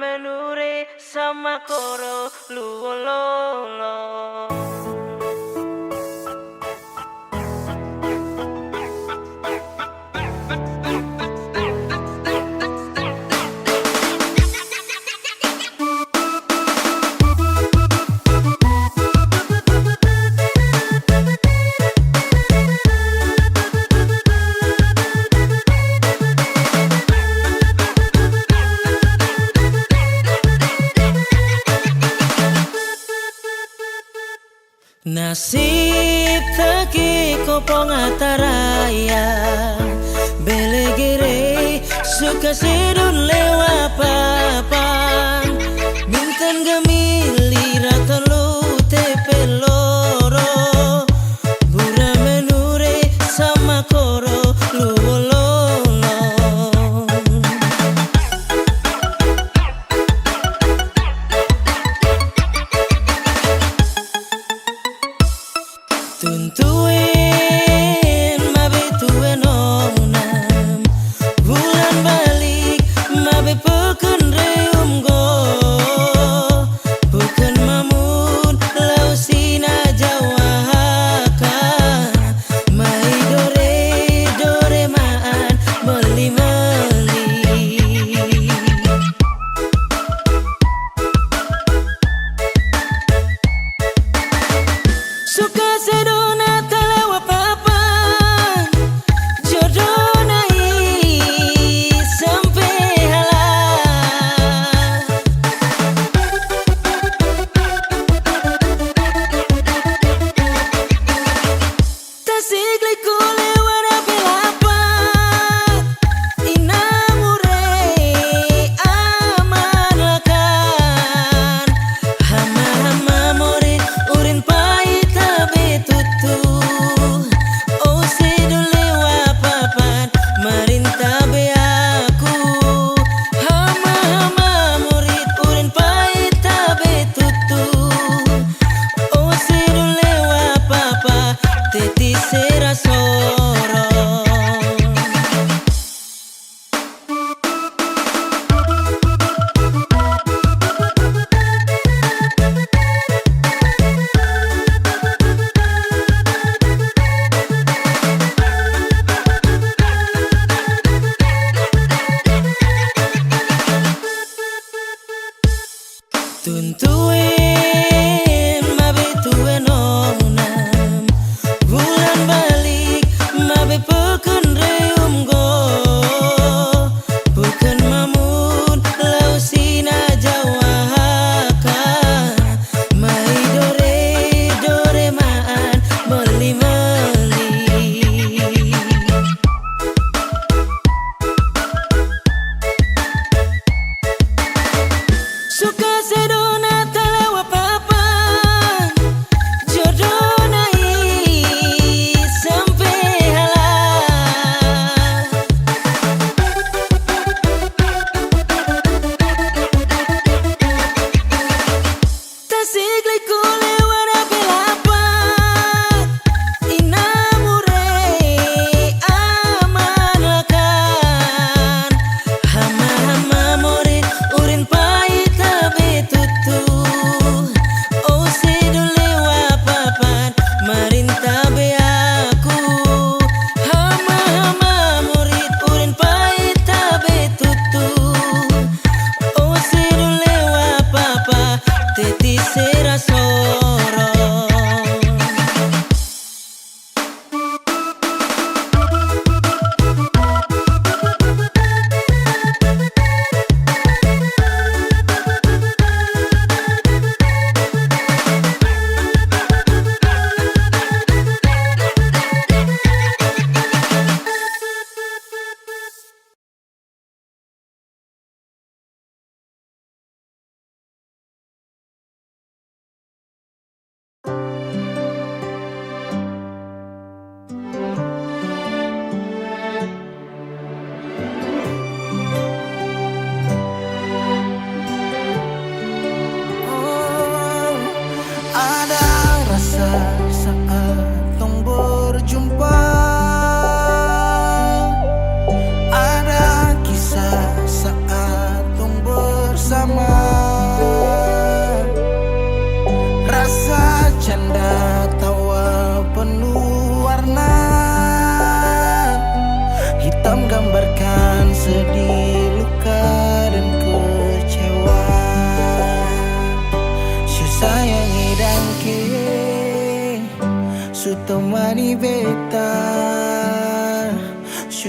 menure sama koro luololo. Nasib taki kopong ataraya belegere suka sedun lewa papan bintan gemili ratolu tepeloro bura menure sama koro luololo. Tuntuin mabe tuen onam bulan balik mabe peken reum go bukan mamun lau sina jawaka mai dore maan meli suka sedona telewa papan jodoh nai sampai halal tasik liku lewat apa inamure aman lakan hama morin urin pahit tutu oh sedule wapapan marinta be aku hama murid urin pahit tabe tutu oh sedule wapapa teti serasoro. Tuntuin mabe tuen onam bulan balik mabe peken reum go bukan mamun lau sina jawaka mai dore maan meli suka sedona telewa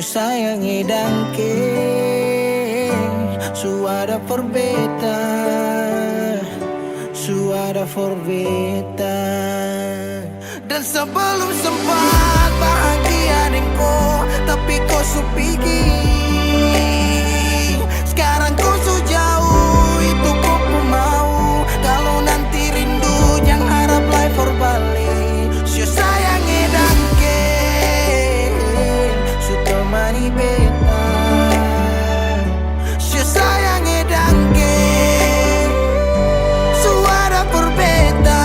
sayang edang ke suara forbeta, suara forbeta. Dan sebelum sempat bahagia denko, tapi kau supigi. Sekarang kau so jauh, itu kau pun mau. Kalau nanti rindu jangan harap life for balik. Sio sayang edang ke su temani beta, sio sayang edang ke suara forbeta,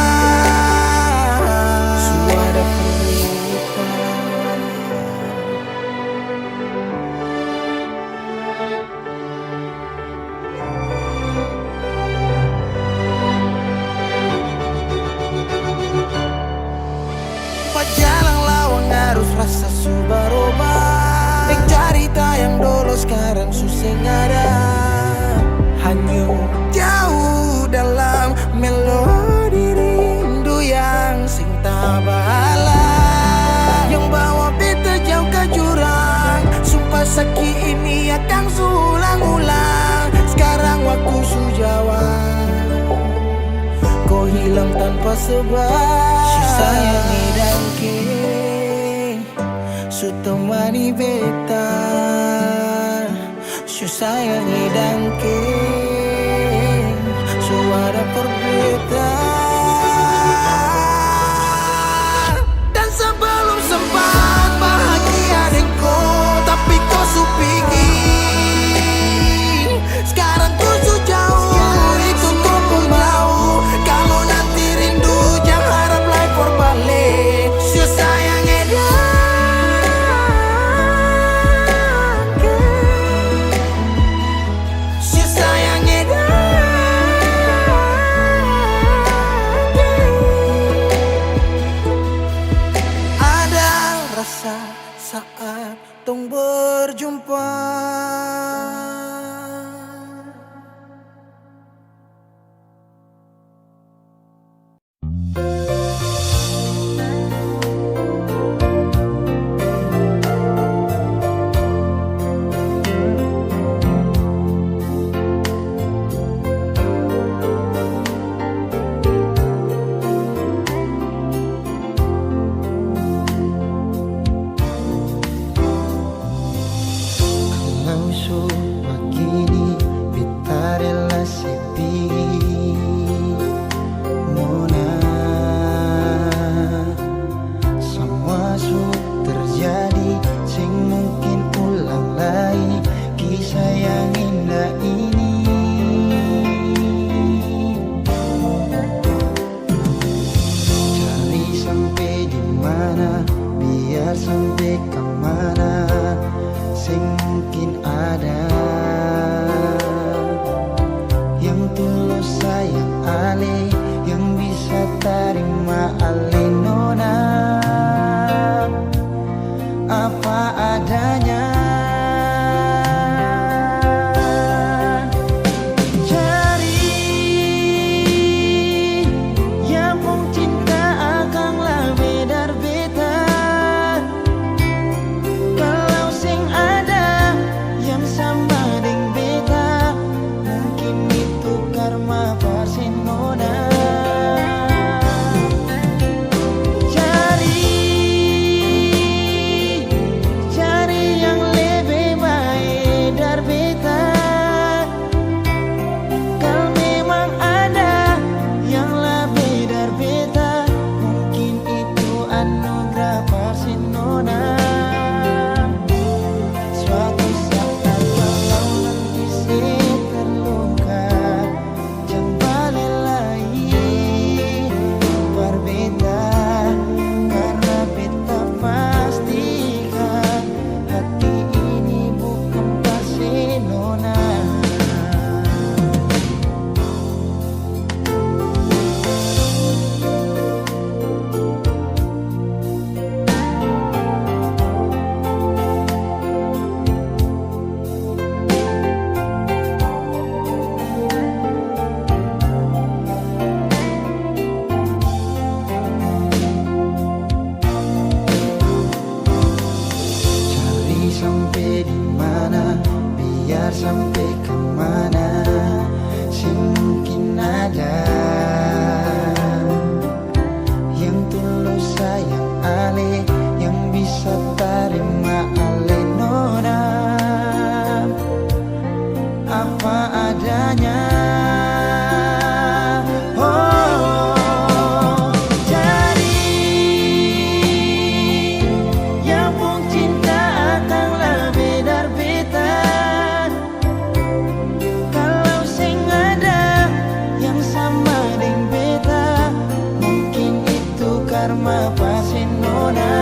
suara forbeta. Jalan lawang harus rasa subaroba. Dek cerita yang dulu sekarang susah ada. Hanyut jauh dalam melodi rindu yang sing tak bala, yang bawa beta jauh ke jurang. Sumpah sakit ini akan ulang-ulang. Sekarang waktu sujawab, kau hilang tanpa sebab. Si sayang edang ke su temani beta, si sayang edang ke suara forbeta. Dan sebelum sempat bahagia denko, tapi kau supigi. Sekarang kau su jauh, itu kau pun mau. Kalau nanti rindu jangan harap life for balik. Sio sayang edang ke, sio sayang edang ke. Ada rasa saat tong berjumpa. adanya. Oh, jadi yang pun cinta akan lebih dari beta. Kalau sing ada yang sama dengan beta, mungkin itu karma pasti nona.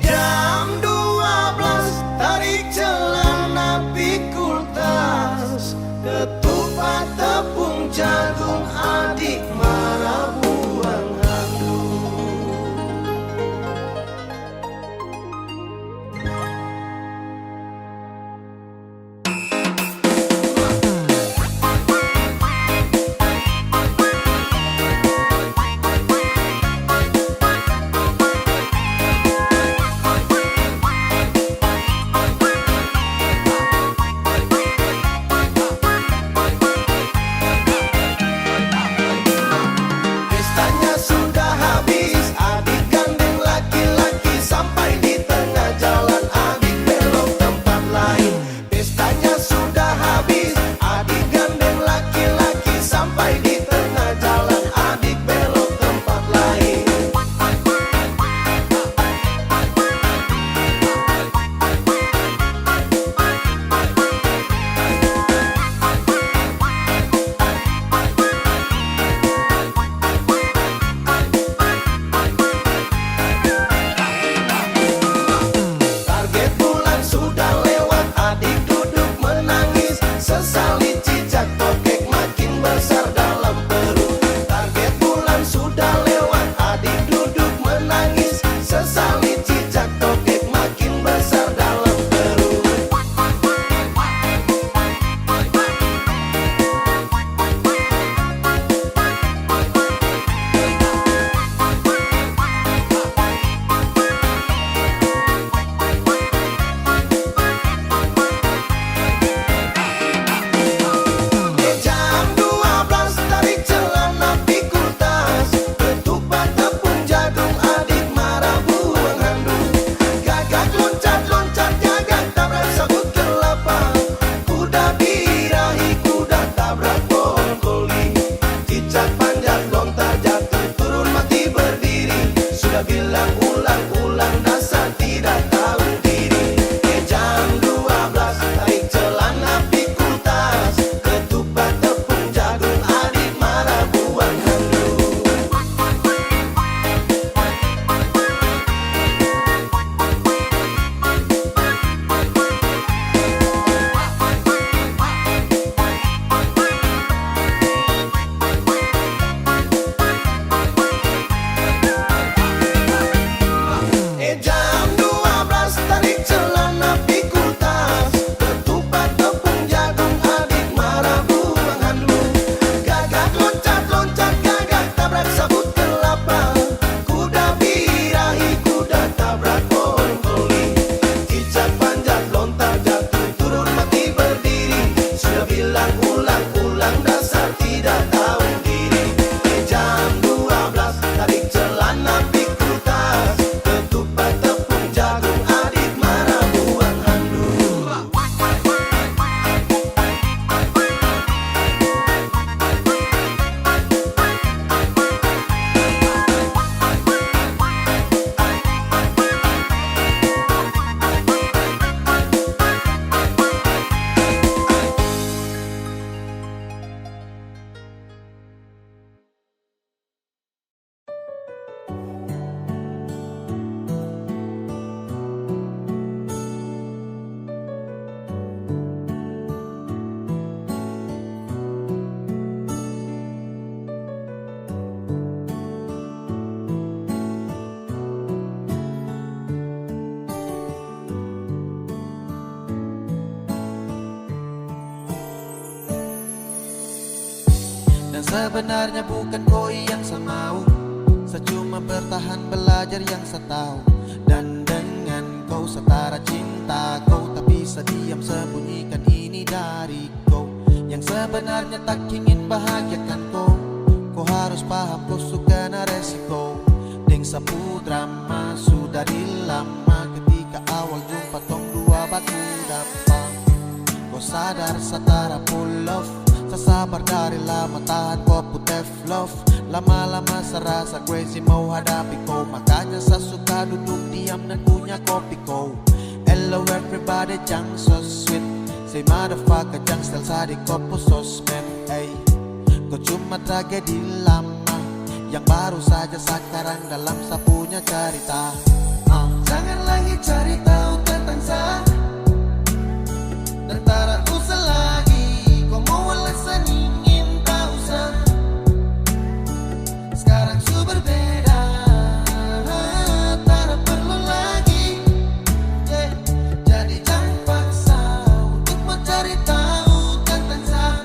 Jam 12 tarik celana pikul tas, ketupat tepung jagung adik marah buang handuk. Yang sebenarnya bukan koi yang semau, secuma bertahan belajar yang setau. Dan dengan kau setara cinta kau tak bisa diam sembunyikan ini dari kau. Yang sebenarnya tak ingin bahagiakan kau, kau harus paham kau suka na resiko. Deng sapu drama sudah lama ketika awal jumpa tong dua batu dapat. Kau sadar setara full love, sasabar dari lama tahan kau putih love. Lama-lama serasa crazy mau hadapi kau, makanya saya suka duduk diam dan punya kopi kau. Hello everybody, jang so sweet. Say motherfucker, jang style sadik kopo sosmed. Hey, kau cuma tragedi lama yang baru saja sekarang dalam sapunya cerita. Jangan lagi cari tahu tentang saya, dan tak usah lagi kau mau alasan ingin tahu saya. Sekarang su berbeda, tak perlu lagi, jadi jangan paksa untuk mencari tahu tentang saya.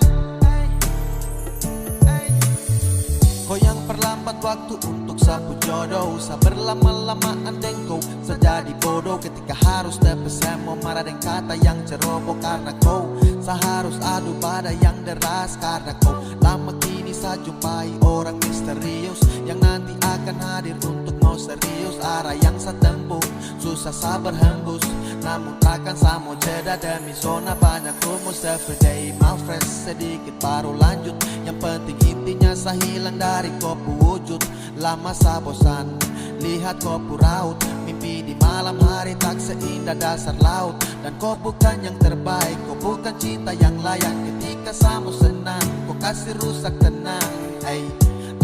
Kau yang perlambat waktu untuk sapu jodoh, sabar lama-lamaan dengkau sejadi bodoh ketika harus terpesem mau marah dengan kata yang ceroboh. Karena kau seharus adu pada yang deras, karena kau lama kini saya jumpai orang misterius yang nanti akan hadir untuk mau serius. Arah yang saya tempuh susah sabar hembus, namun takkan saya mau jeda demi zona banyak rumus. Everyday mal fresh sedikit baru lanjut, yang penting intinya saya hilang dari kopu wujud. Lama saya bosan lihat kopu raut, mimpi di malam hari tak seindah dasar laut. Dan kau bukan yang terbaik, kau bukan cinta yang layak. Ketika saya mau senang, kau kasih rusak tenang. Hey,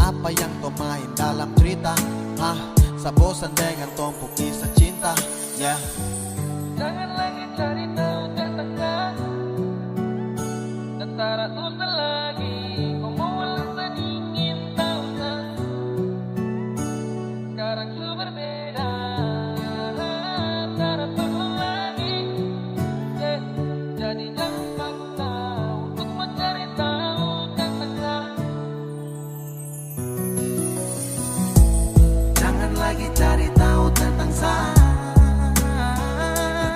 apa yang kau main dalam cerita? Saya bosan dengan tumpuk kisah cinta. Yeah. Jangan lagi cari tahu tentangnya, dan tak usah lagi kau mau alasan ingin tahu saya. Sekarang su berbeda, tak perlu lagi, jadi jangan paksa untuk mencari tahu tentang saya. Jangan lagi cari tahu tentang saya,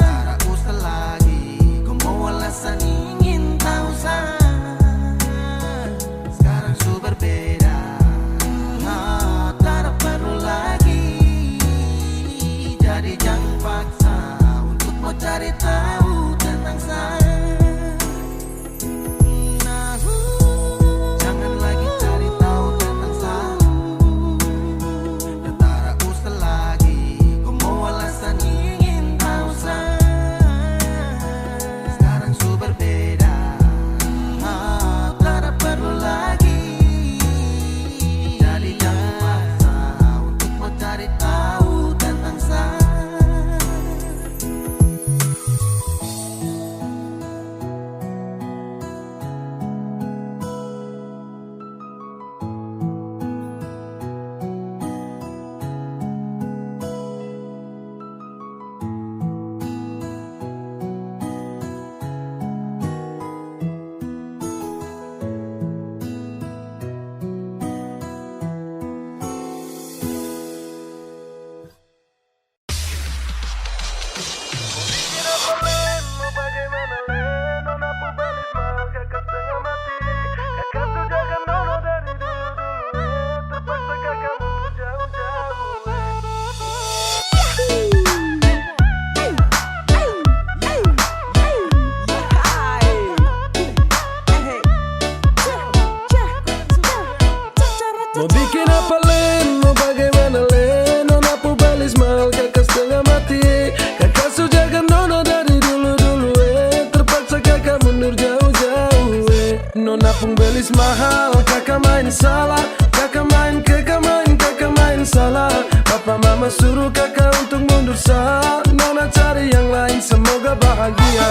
tak usah lagi kau mau alasan ingin tahu saya. Sekarang su berbeda, tak perlu lagi, jadi jangan paksa untuk mau cari tahu tentang saya. Jangan lagi cari tahu tentang saya, dan tak usah lagi kau mau alasan ingin tahu saya. Sekarang su berbeda, tak perlu lagi, jadi jangan paksa untuk mau cari tahu tentang saya. Mau bikin apa Len, mau bagaimana Len? Nona pubalis mal kakak setengah mati. Kakak sujaga nona dari dulu-dulu terpaksa kakak mundur jauh-jauh Nona pembelis mahal, kakak main salah. Kakak main salah. Papa mama suruh kakak untuk mundur sah. Nona cari yang lain semoga bahagia.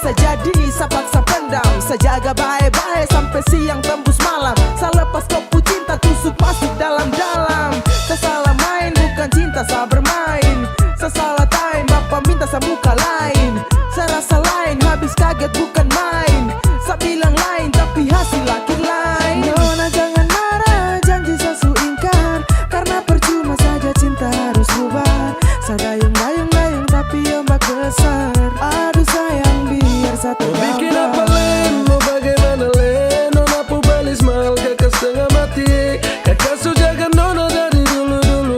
paksa jadi, saya paksa pendam. Saya jaga baik-baik sampai siang tembus malam. Saya lepas kopu cinta tusuk masuk dalam-dalam. Saya salah main bukan cinta saya bermain. Saya salah time bapak minta saya muka lain. Saya rasa lain habis kaget bukan main. Saya bilang lain tapi hasil akhir lain. Nona jangan marah janji saya su ingkar. Karena percuma saja cinta harus bubar. Saya dayung-dayung tapi ombak besar. Aduh sayang biar satu Mau bikin apa len, mau bagaimana len. Nona pu balis mahal kakak setengah mati. Kakak su jaga nona dari dulu-dulu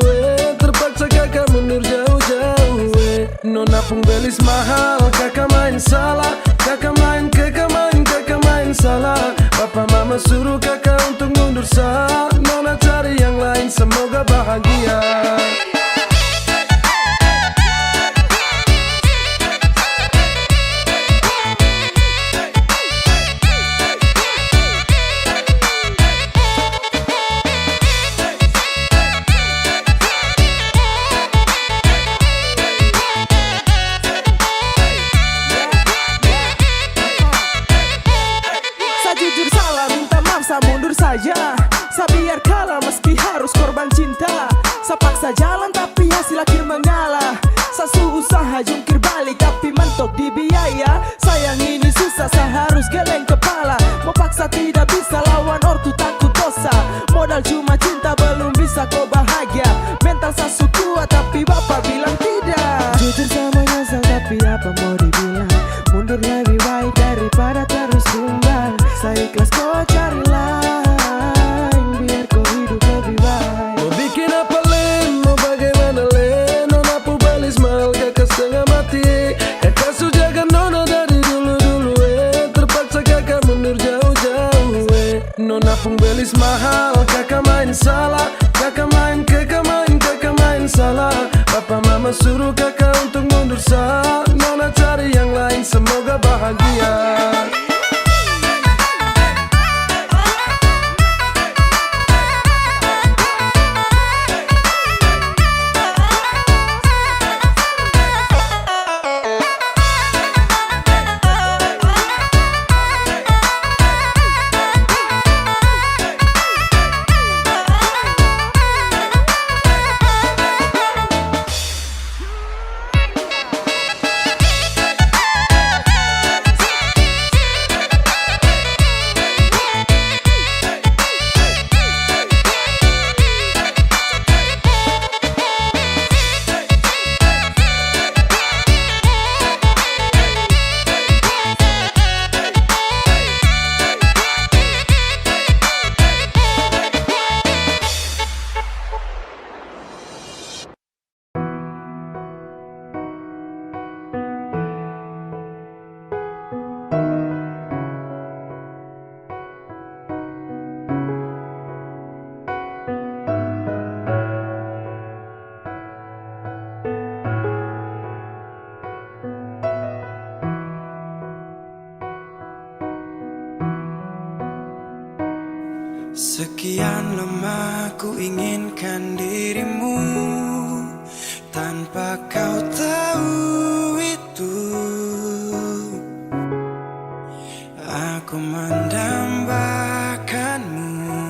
terpaksa kakak mundur jauh-jauh Nona pun belis mahal, kakak main salah. Kakak main salah. Papa mama suruh kakak untuk mundur sah. Nona cari yang lain semoga bahagia. Jujur salah minta maaf saya mundur saja. Saya biar kalah meski harus korban cinta. Saya paksa jalan tapi hasil akhir mengalah. Saya usaha jungkir balik tapi mentok di biaya. Sayang ini susah saya harus geleng kepala. Mau paksa tidak bisa lawan ortu takut dosa. Modal cuma cinta belum bisa kau bahagia. Mental saya su kuat tapi bapak bilang tidak. Jujur sama nyesal tapi apa mau dibilang. Mundur lebih baik daripada terus tumbang. Saya ikhlas kau cari lain biar kau hidup lebih baik. Mau bikin apa len, mau bagaimana len. Nona pu balis mahal kakak setengah mati. Kakak su jaga nona dari dulu-dulu terpaksa kakak mundur jauh-jauh Nona pun belis mahal, kakak main salah. Kakak main salah. Papa mama suruh kakak untuk mundur sah. Nona cari yang lain semoga bahagia. Sekian lama ku inginkan dirimu tanpa kau tahu itu. Aku mendambakanmu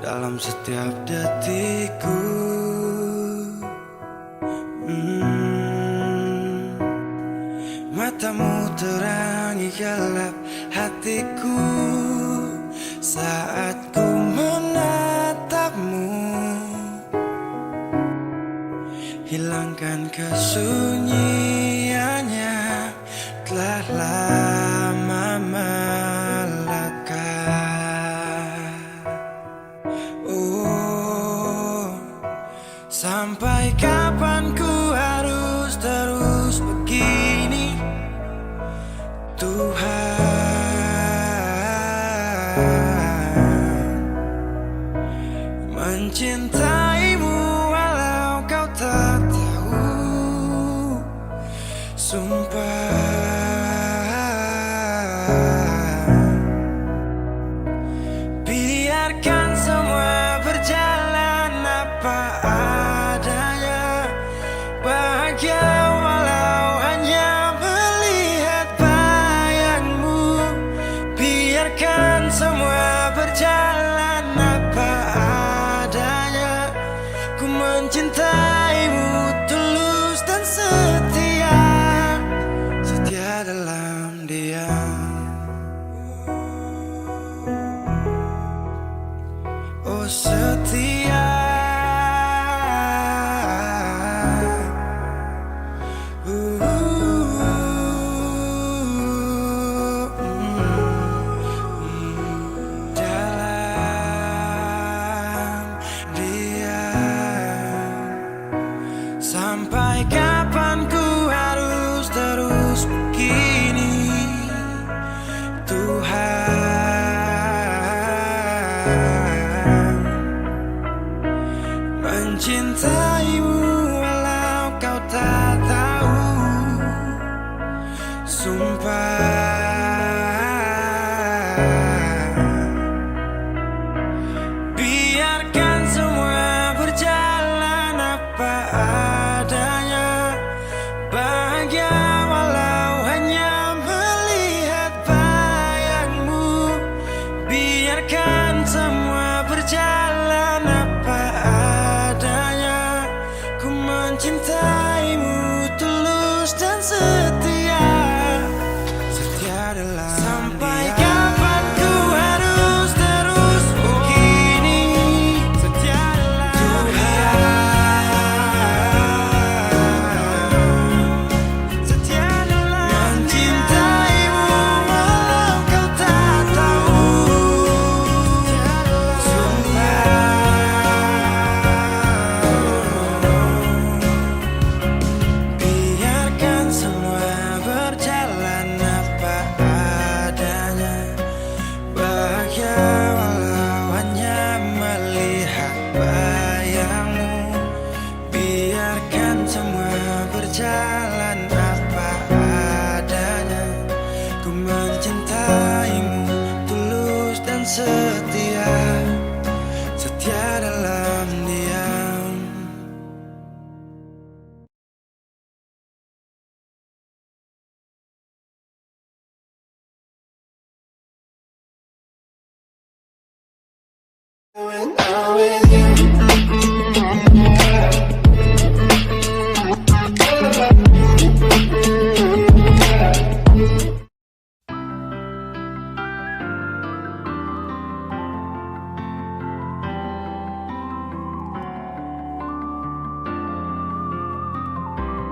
dalam setiap detikku. Matamu terangi gelap hatiku saat ku menatapmu. Hilangkan kesunyiannya telah lama melekat. Oh, sampai kapan ku harus terus begini, Tuhan? Mencintaimu walau kau tak tahu, sumpah. Biarkan semua berjalan apa adanya, bahagia walau hanya kapan ku harus terus begini, Tuhan. Mencintaimu walau kau tak tahu, sumpah. Biarkan semua berjalan apa adanya, bahagia walau hanya melihat bayangmu. Biarkan semua berjalan apa adanya, ku mencintaimu tulus dan setia. Setia dalam sampai kapan ku harus terus begini, setia dalam Tuhan. Setia dalam mencintaimu walau kau tak tahu, biarkan semua berjalan apa adanya, bahagia walau hanya melihat bayangmu. Biarkan semua berjalan apa adanya, ku mencintaimu tulus dan setia, setia dalam diam.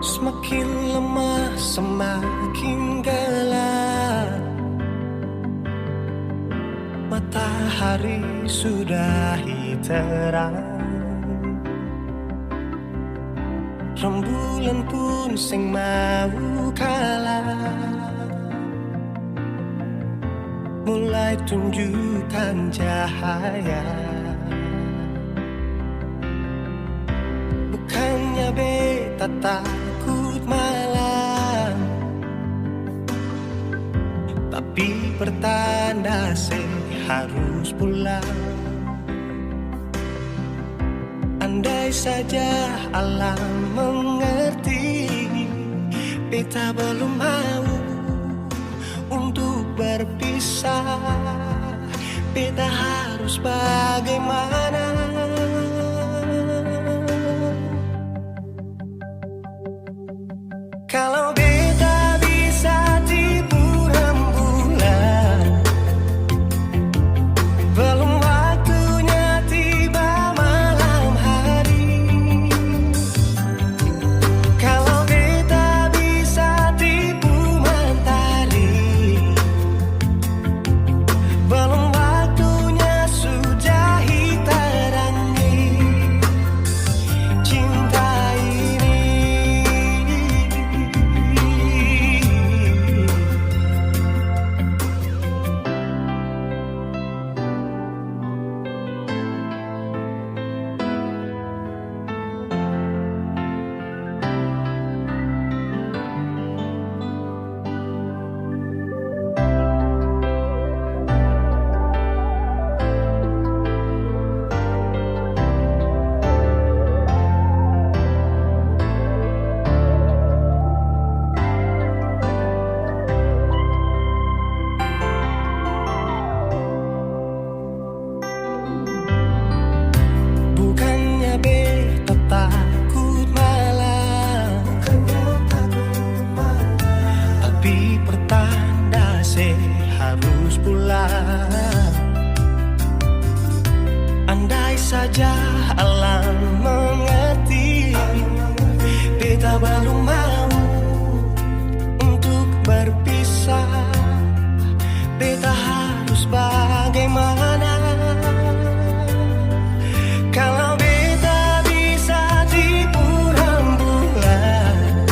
Semakin lemah, semakin gelap. Matahari sudahi terang, rembulan pun sing mau kalah, mulai tunjukkan cahaya. Bukannya beta takut malam, tapi pertanda harus pulang. Andai saja alam mengerti, beta belum mau untuk berpisah. Beta harus bagaimana? Kalau beta bisa tipu rembulan, belum waktunya tiba malam hari. Kalau beta bisa tipu mentari, belum waktunya sudahi terangi cinta ini. Bukannya beta takut malam, tapi pertanda harus pulang. Andai saja alam mengerti, beta belum mau untuk berpisah. Beta harus bagaimana? Kalau beta bisa tipu rembulan,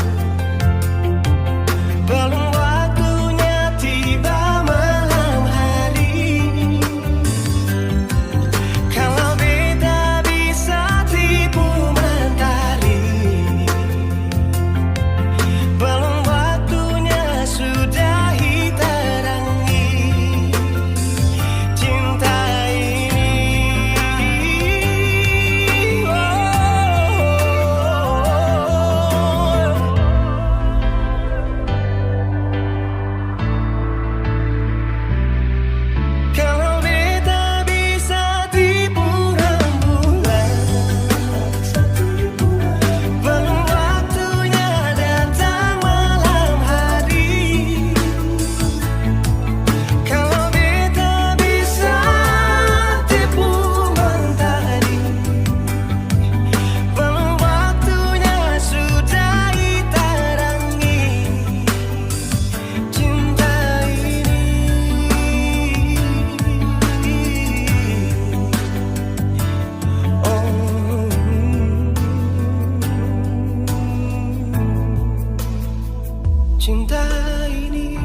cinta ini.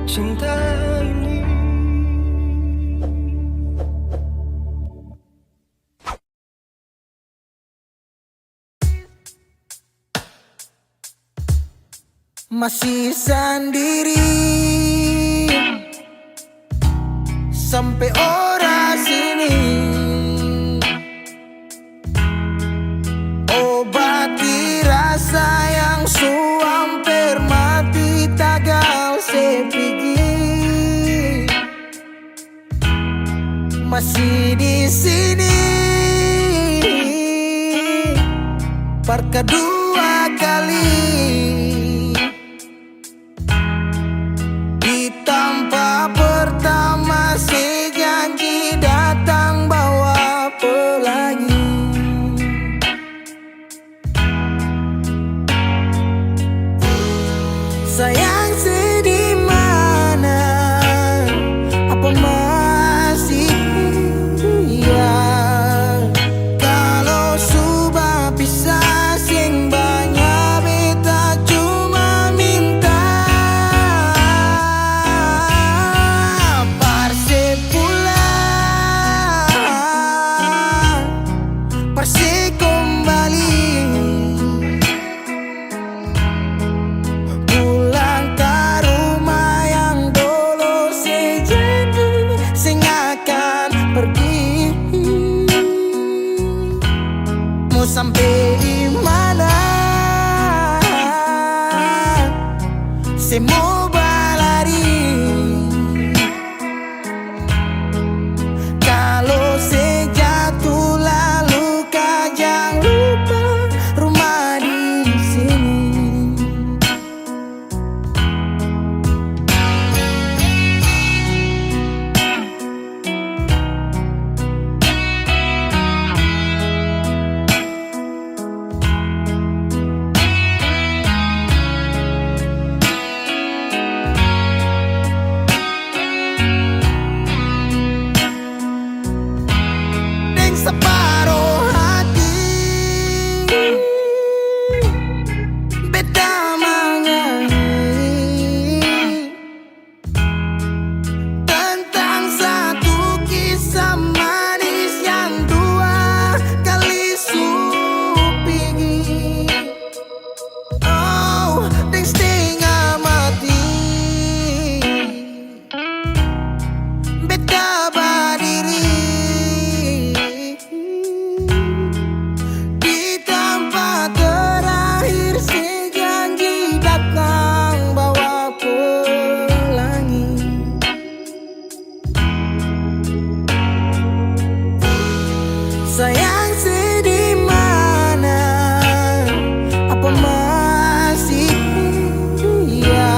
Cinta ini. Masih sendiri sampai ora sini, obati rasa yang hampir mati tagal sepigi. Masih di sini per kedua kali. Pertama si janji datang bawa pelangi. Sayang sedih mana, apa masih iya? Kalau sudah pisah sing banyak beta cuma minta sampai di mana saya mau berlari. Kalau saya jatuh lalu kau jangan lupa rumah di sini. Separuh hati beta menyanyi tentang satu kisah manis yang dua kali supigi. Oh, deng setengah mati beta berdiri sayang sedih mana, apa masih iya?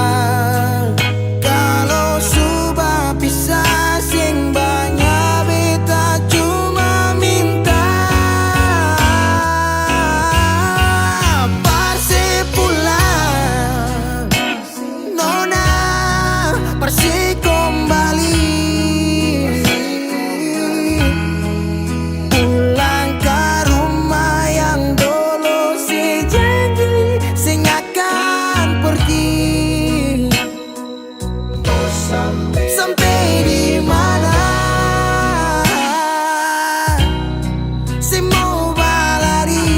Kalau sudah pisah sing banyak beta cuma minta parse pulang, nona parse kembali. Sampai di mana saya mau berlari?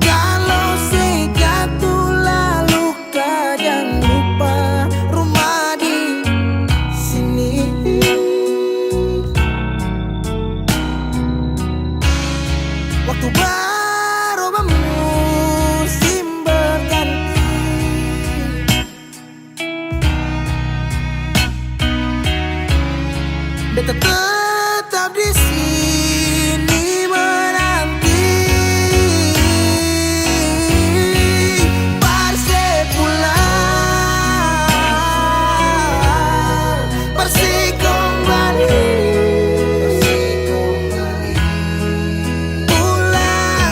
Kalau saya jatuh lalu kau jangan lupa rumah di sini. Waktu baru musim berganti, beta tetap di sini menanti parse pulang, parse kembali, pulang.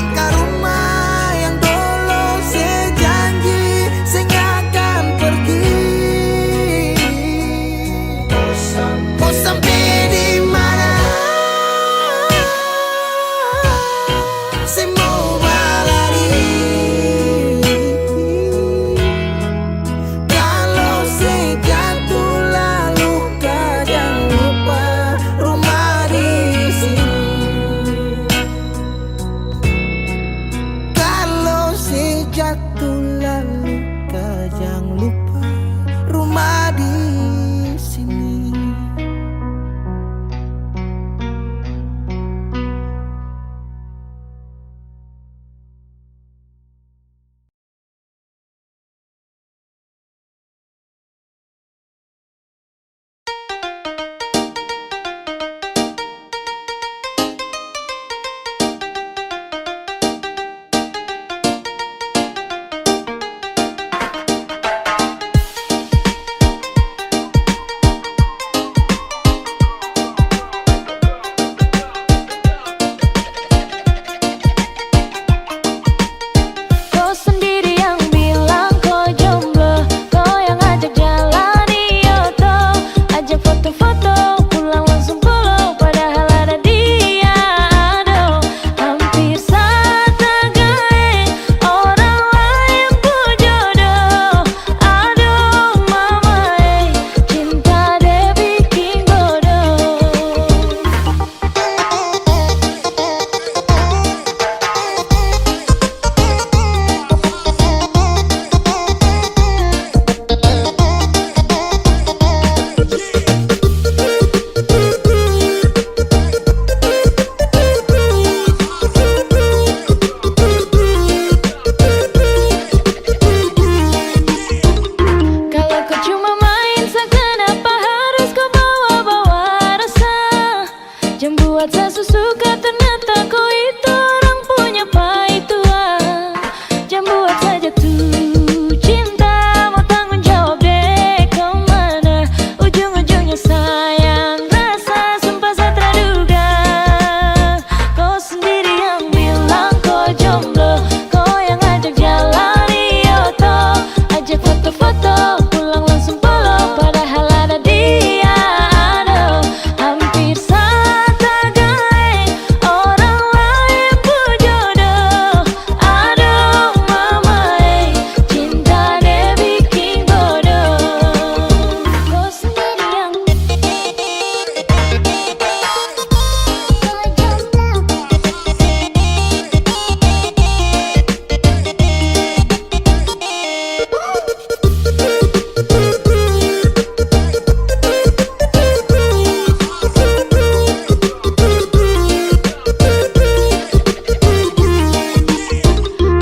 Yang buat saya suka ternyata kau itu orang punya paituan. Jangan buat saya jatuh cinta, mau tanggung jawab deh kemana ujung-ujungnya sayang rasa sumpah saya terduga. Kau sendiri yang bilang kau jomblo, kau yang ajak jalan Yoto, ajak foto-foto pulang langsung polo, padahal ada dia. Aduh, hampir saja gaeng orang lain pun jodoh. Aduh mama cinta deh bikin bodoh. Kau sendiri yang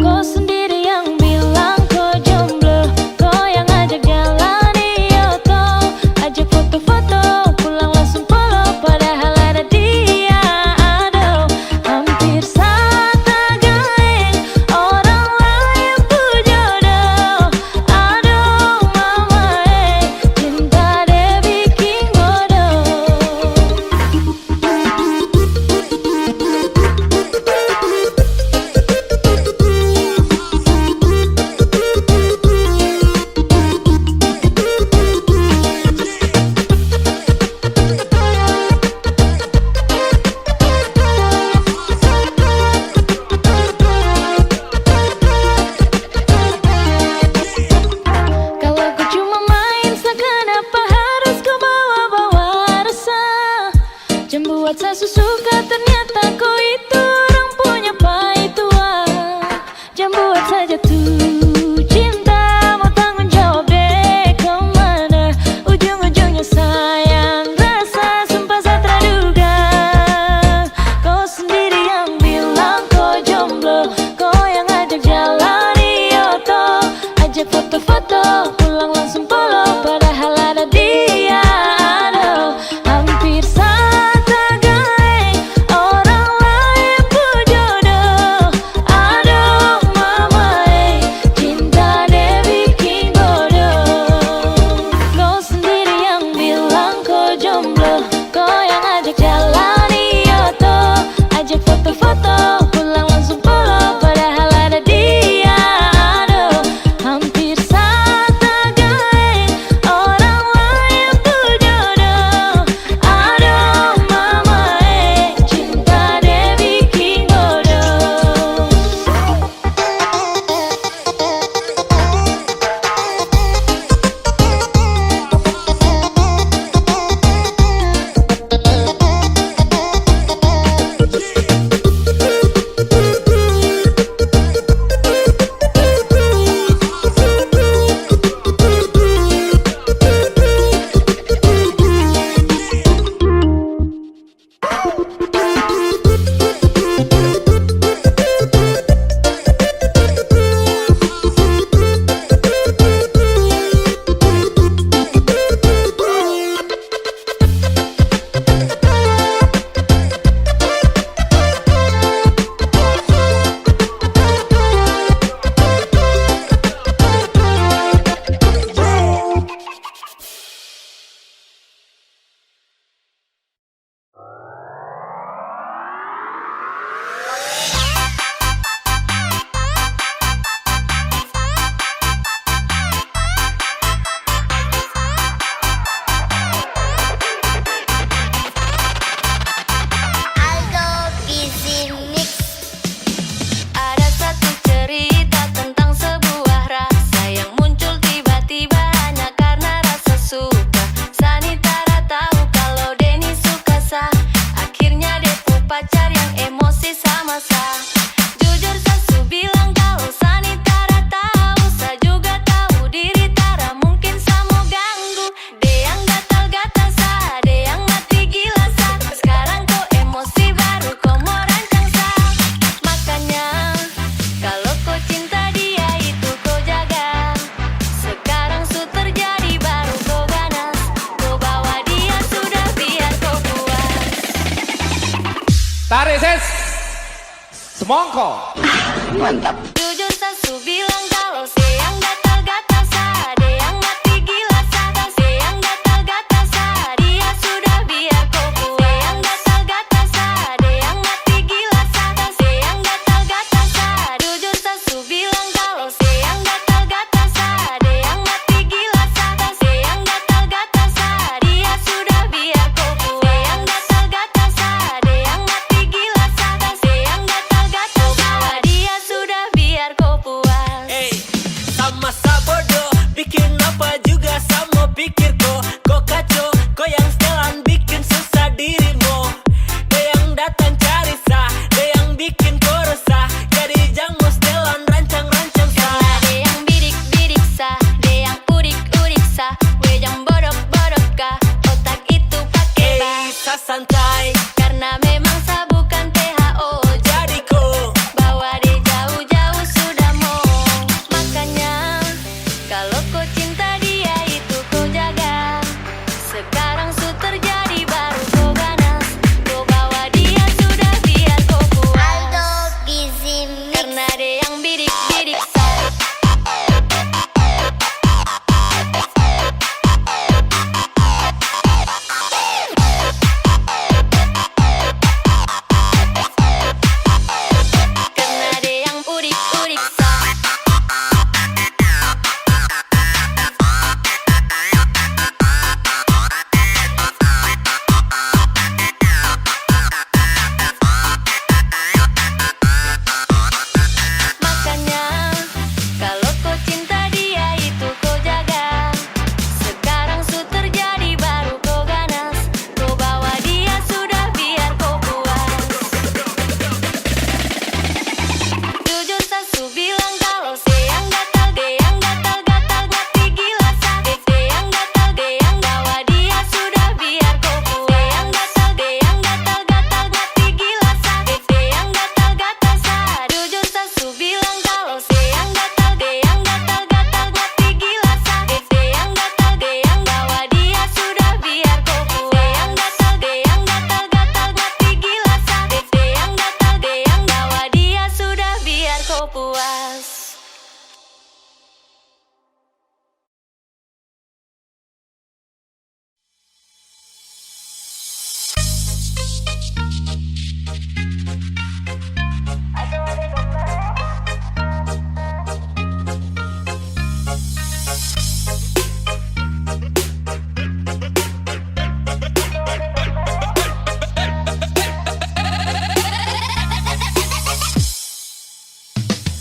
Kau sendiri yang bilang kau jomblo, kau yang ajak jalan Yoto, ajak foto-foto pulang langsung polo, padahal ada dia. Aduh, hampir saja gaeng orang lain pun jodoh. Aduh mama cinta deh bikin bodoh. Kalau kau cuma main seakan apa harus kau bawa-bawa resah. Jangan buat saya suka ternyata kau itu orang punya paituan. Jangan buat saya jatuh cinta, mau tanggung jawab deh kemana ujung-ujungnya sayang rasa sumpah saya terduga. Kau sendiri yang bilang kau jomblo, kau yang ajak jalan Yoto, ajak foto-foto pulang langsung polo, padahal ada dia. Aduh, hampir saja gaeng orang lain pun jodoh. Aduh mama cinta deh bikin bodoh. Kau sendiri yang bilang kau jomblo, kau yang ajak jalan Yoto, ajak foto-foto pulang langsung polo, padahal ada dia. Aduh, hampir saja gaeng orang lain pun jodoh. Aduh mama cinta deh bikin bodoh. Tarik ses. Semongko. Jujur sasu bilang kalau sayang gatal-gatal sa, ada yang mati gila sa, sayang gatal-gatal sa, dia sudah biar kau puas. Sayang gatal-gatal sa, ada yang mati gila sa, sayang gatal-gatal sa. Jujur sasu bilang kalau sayang gatal-gatal sa, ada yang mati gila sa, sayang gatal-gatal sa, dia sudah biar kau puas. Sayang gatal-gatal sa, ada yang mati gila sa, sayang gatal-gatal sa, dia sudah biar kau puas. Hey, sama-sama bodoh, bikin apa juga sama pikir kok kacau, kau yang setelan bikin susah dirimu. Dia yang datang cari sah, dia yang bikin kau resah, jadi jangan setelan rancang-rancang sah. Ada yang bidik-bidik sah, ada yang udik-udik sah, gue yang bodok-bodok kah, otak itu pakai Hey, bas. sa santai, Karena memang sah bukan THO, jadi kau bawa dia jauh-jauh sudah mau. Makanya kalau kau cinta dia itu kau jaga. Sekarang su terjadi baru kau ganas, kau bawa dia sudah biar kau puas. Karena dia yang bidik-bidik sah. Karena dia yang udik-udik sah. Makanya kalau kau cinta dia itu kau jaga. Sekarang su terjadi baru kau ganas, kau bawa dia sudah biar kau puas. Jujur sasu bilang kalau sayang gatal, dia yang gatal-gatal mati gila sa, dia yang gatal, dia yang bawa dia sudah biar kau puas. Sayang gatal, dia yang gatal-gatal mati gila sa, dia yang gatal-gatal sa. Jujur sasu bilang kalau sayang gatal, dia yang gatal-gatal mati gila sa, dia yang gatal, dia yang bawa dia sudah biar kau puas. Sayang gatal, dia yang gatal-gatal mati gila sa, dia yang gatal, dia yang bawa dia sudah biar kau puas.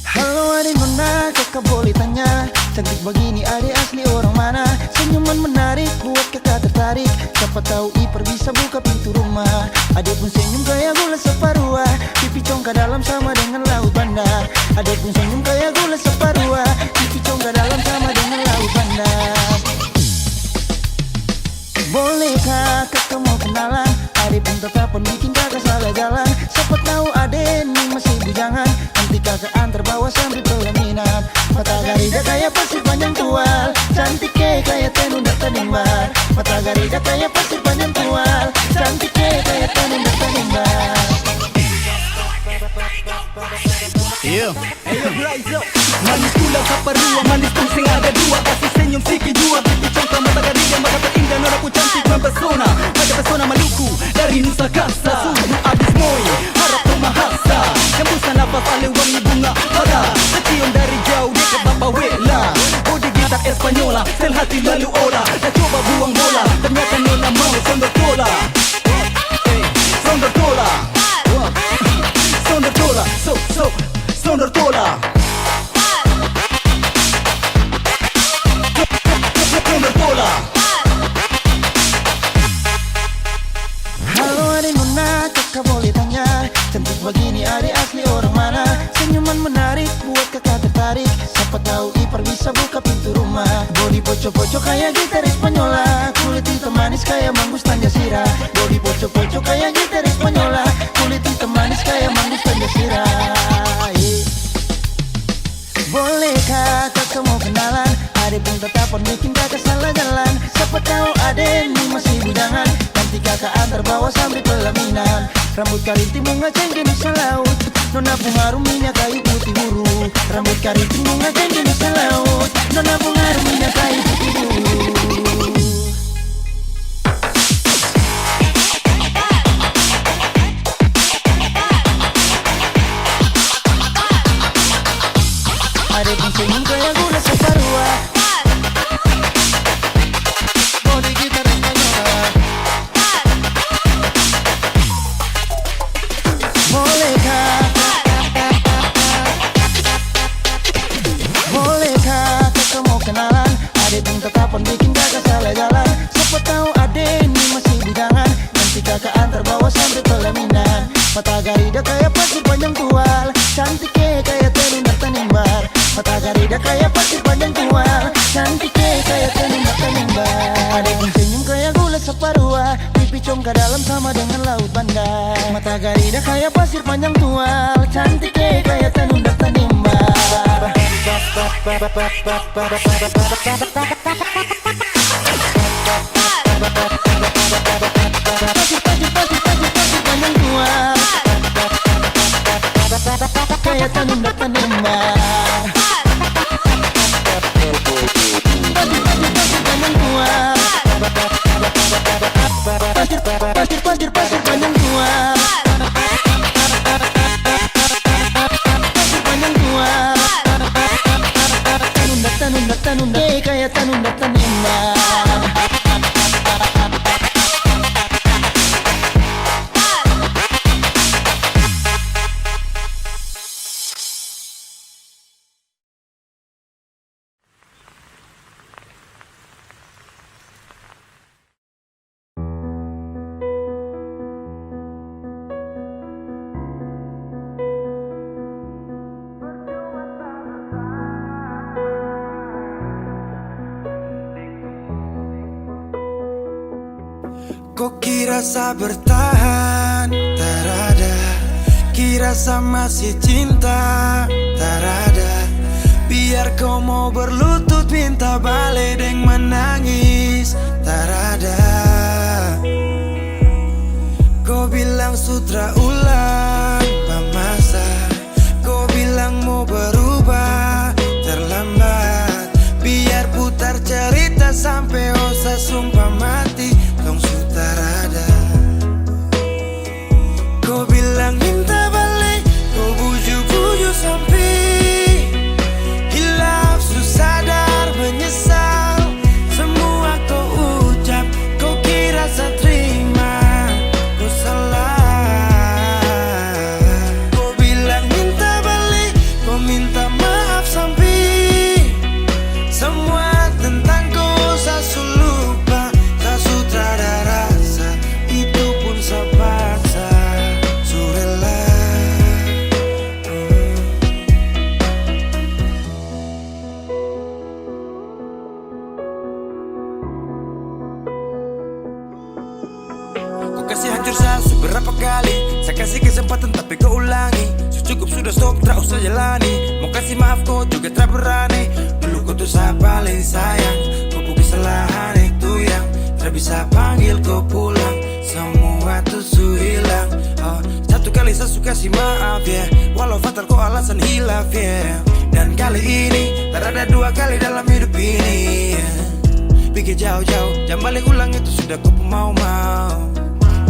Halo adik nona, kakak boleh tanya, cantik begini adik asli orang mana? Senyuman menarik buat kakak tertarik, siapa tahu Ipar bisa buka pintu rumah. Adik pun senyum kayak gula separuh, pipi congkak dalam sama dengan laut bandar. Adik pun senyum kayak gula separuh, pipi congkak dalam sama dengan laut bandar. Bolehkah kakak mau kenalan? Adik pun tetapan bikin kakak salah jalan. Siapa tahu adik ini masih bujangan, nanti kakak antar bawa sambil pelaminan. Mata garija kayak pasir panjang tual, cantik kayak tenun data nimbar. Mata garija kayak pasir panjang tual, cantik kayak tenun data nimbar. Ayo rise up, manis tulang saparua, manis pun sing ada dua, kasih senyum sikit jua, pipi congkak mata garija, mata terindah, noraku cantik mempesona, pada pesona Maluku dari Nusa Kasa, suhu abis moi, harap mahasa, hembusan nafas alih wangi bunga pada, tercium dari jauh dekat Bapawela, bodi gitar Espanyola, sel hati lalu olah, dah coba buang bola, ternyata nona mau sondor tola, sondor tola, sondor tola, sondor tola. Sondor tola. Halo adik nona, kakak boleh tanya, cantik begini adik asli orang mana? Senyuman menarik buat kakak tertarik, siapa tahu Ipar bisa buka pintu rumah. Bodi poco-poco kayak gitar Espanyola, kulit hitam manis kayak manggus Tanjasira. Bodi poco-poco kayak gitar Espanyola, kulit hitam manis kayak manggus Tanjasira. Bolehkah kakak mau kenalan? Adik pun tetapan bikin kakak salah jalan. Siapa tahu adik ini masih bujangan, nanti kakak antar bawa sambil pelaminan. Rambut karinting bunga jenis laut, nona bunga harum minyak kayu putih buru. Rambut karinting bunga jenis laut, nona bunga harum minyak kayu putih buru. Ada pun senyum kayak gula separua, body kita rendah. Bolehkah kita mau kenalan? Adek minta kapan bikin kakak salah jalan. Siapa tahu adek ini masih bujangan, nanti kakak antar bawa sampai pelaminan. Mata garida kayak pasir panjang tual, cantiknya kayak tenun tanimbar. Mata garida kayak pasir panjang tual, cantiknya kayak tenun tanimbar. Adek pun senyum kayak gula separua, pipi congkak dalam sama dengan laut bandar. Mata garida kayak pasir panjang tual, cantiknya kayak tenun tanimbar. Pasir panjang tual, kayak tenun tanimbar. Pasir panjang tual, pasir panjang tual, pasir panjang tual, tanun kayak tanun tanimbar. Kok kira sa bertahan? Tak ada. Kira sa masih cinta? Tak ada. Biar kau mau berlutut minta balik deng menangis. Tak ada. Kau bilang sutra ulang pemasa. Kau bilang mau berubah terlambat. Biar putar cerita sampai osa sumpah mati. Kau sudah ada. Kau bilang minta balik, kau bujuk-bujuk sampai hilaf, susah sadar menyesal. Semua kau ucap, kau kira saya terima. Kau salah. Kau bilang minta balik, kau minta maaf sampai semua tentang kau saya lupa. Tak sutradara rasa, itu pun saya paksa. Surela. Kau kasih hancur saya beberapa kali. Saya kasih kesempatan tapi kau ulangi. Cukup sudah stop, tak usah jalani. Mau kasih maaf kau juga tak berani. Dulu kau tuh saya paling sayang. Kau bukan kesalahan itu yang tak bisa panggil kau pulang. Semua tuh su hilang. Satu kali saya suka kasih maaf ya, walau fatal kau alasan hilaf ya. Dan kali ini tak ada dua kali dalam hidup ini ya. Pikir jauh-jauh, jangan balik ulang itu sudah kau mau-mau.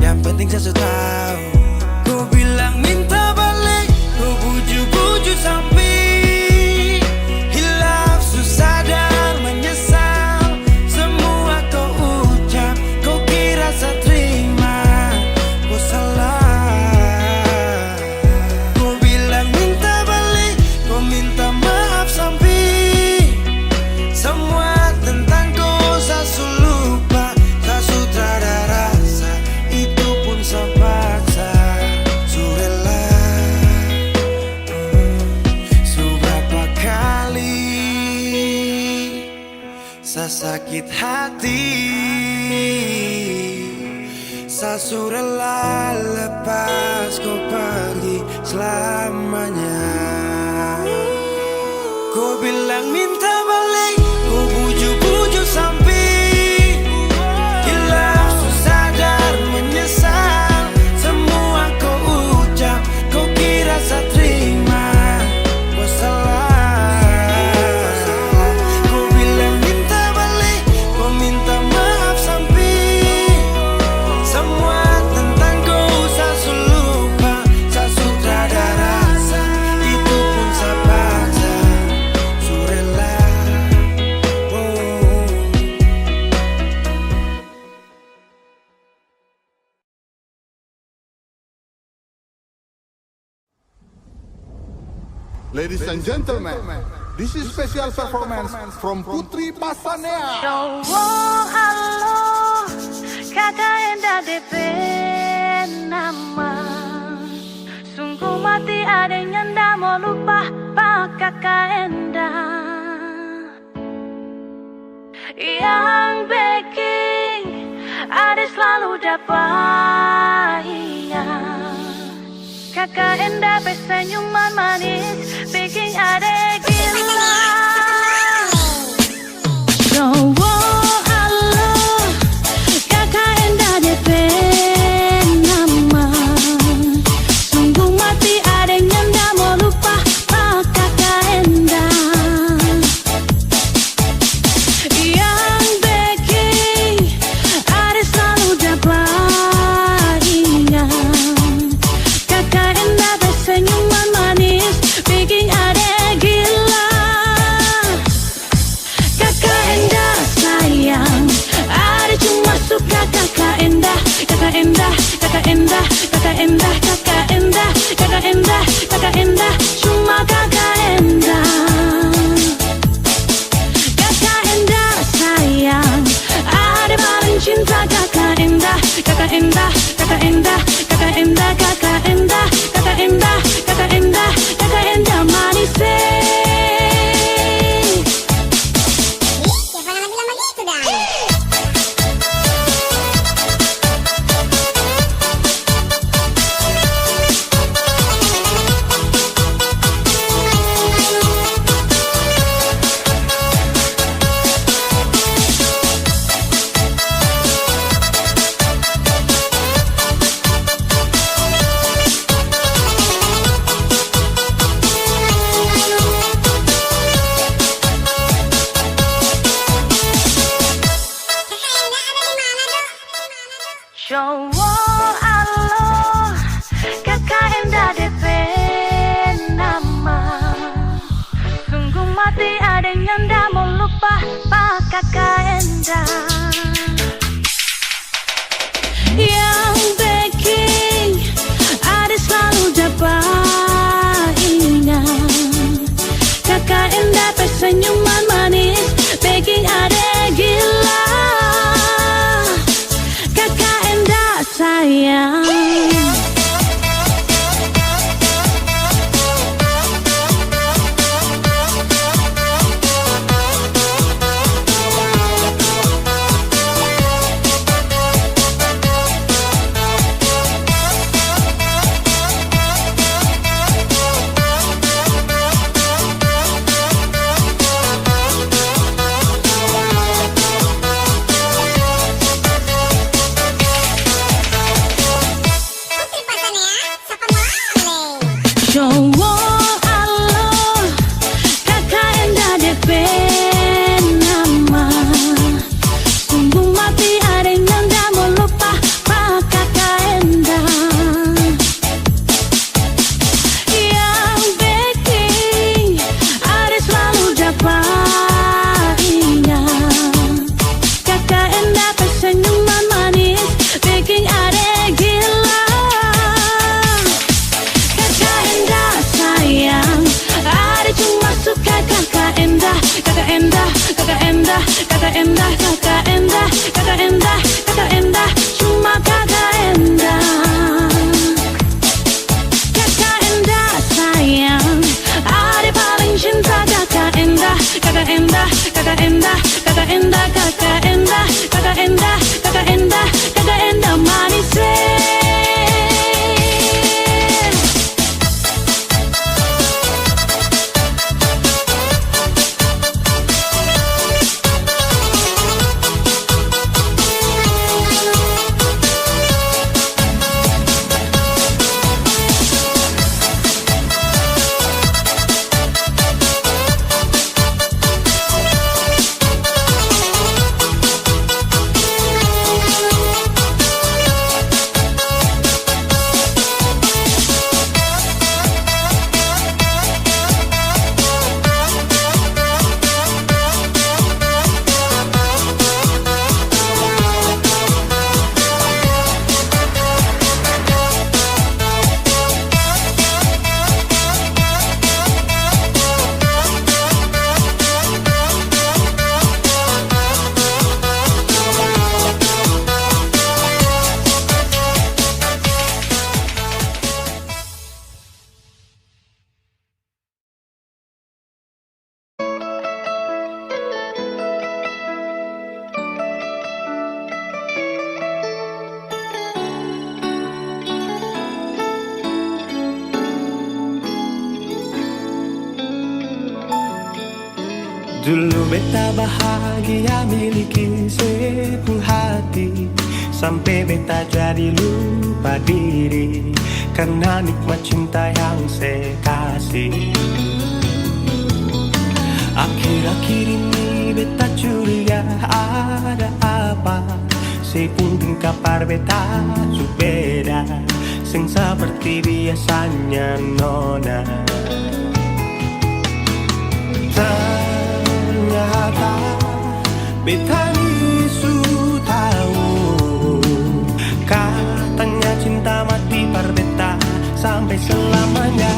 Yang penting saya sudah tahu. Kau bilang minta balik, kau bujuk-bujuk sampai hilaf, susah sadar menyesal. Semua kau ucap, kau kira saya terima. Kau salah. Kau bilang minta balik, kau minta maaf sampai semua tentang kau saya lupa. Tak sutradara rasa, itu pun saya paksa. Surela. Seberapa kali saya sakit hati, saya rela lepas kau pergi selamanya. Kau bilang minta balik, kau bujuk-bujuk sampai hilaf, susah sadar menyesal. Semua kau Ladies and gentlemen, this is special performance from Putri Pasanea. Cowok halo, kakak Enda DP nama. Sungguh mati adanya ndak mau lupa pak kakak Enda. Yang baking ada selalu dapat iya. Kakak Enda bersenyuman manis bikin ada gila. Cowok halo, kakak Enda DP nama. Sungguh mati adanya ndak mau lupa pak kakak Enda. Yang baking ada selalu dapat iya. Kakak Enda bersenyuman manis bikin ada gila. Kakak Enda sayang, ada cuma suka kakak Enda. Kakak Enda, kakak Enda, kakak Enda, kakak Enda, kakak Enda, kakak Enda, cuma kakak Enda. Kakak Enda sayang, ada paling cinta kakak Enda. Kakak Enda, kakak Enda, kakak Enda, kakak Enda, kakak Enda, kakak Enda, kakak Enda manis. Cowok halo, kakak Enda DP nama. Sungguh mati adanya ndak mau lupa pak kakak Enda. Yang baking ada selalu dapat ingat. Kakak Enda bersenyuman manis bikin ada gila. Kakak Enda sayang. Cowok halo, kakak Enda DP nama. Sungguh mati adanya ndak mau lupa pak kakak Enda. Yang baking ada selalu dapat ingat. Kakak Enda bersenyuman manis bikin ada gila. Kakak Enda sayang, ada cuma suka kakak Enda. Kakak Enda, kakak Enda, kakak Enda, kakak Enda, kakak Enda, kakak Enda, cuma kakak Enda. Kakak Enda sayang, ada paling cinta kakak Enda. Kakak Enda, kakak Enda, kakak Enda, kakak Enda, kakak Enda, kakak Enda, kakak Enda manis. Dulu beta bahagia miliki sepenuh hati, sampai beta jadi lupa diri karena nikmat cinta yang saya kasih. Akhir-akhir ini beta curiga ada apa, saya pun kapar beta su beda, sing seperti biasanya nona. Ternyata beta ni su tahu, katanya cinta mati par beta sampai selamanya.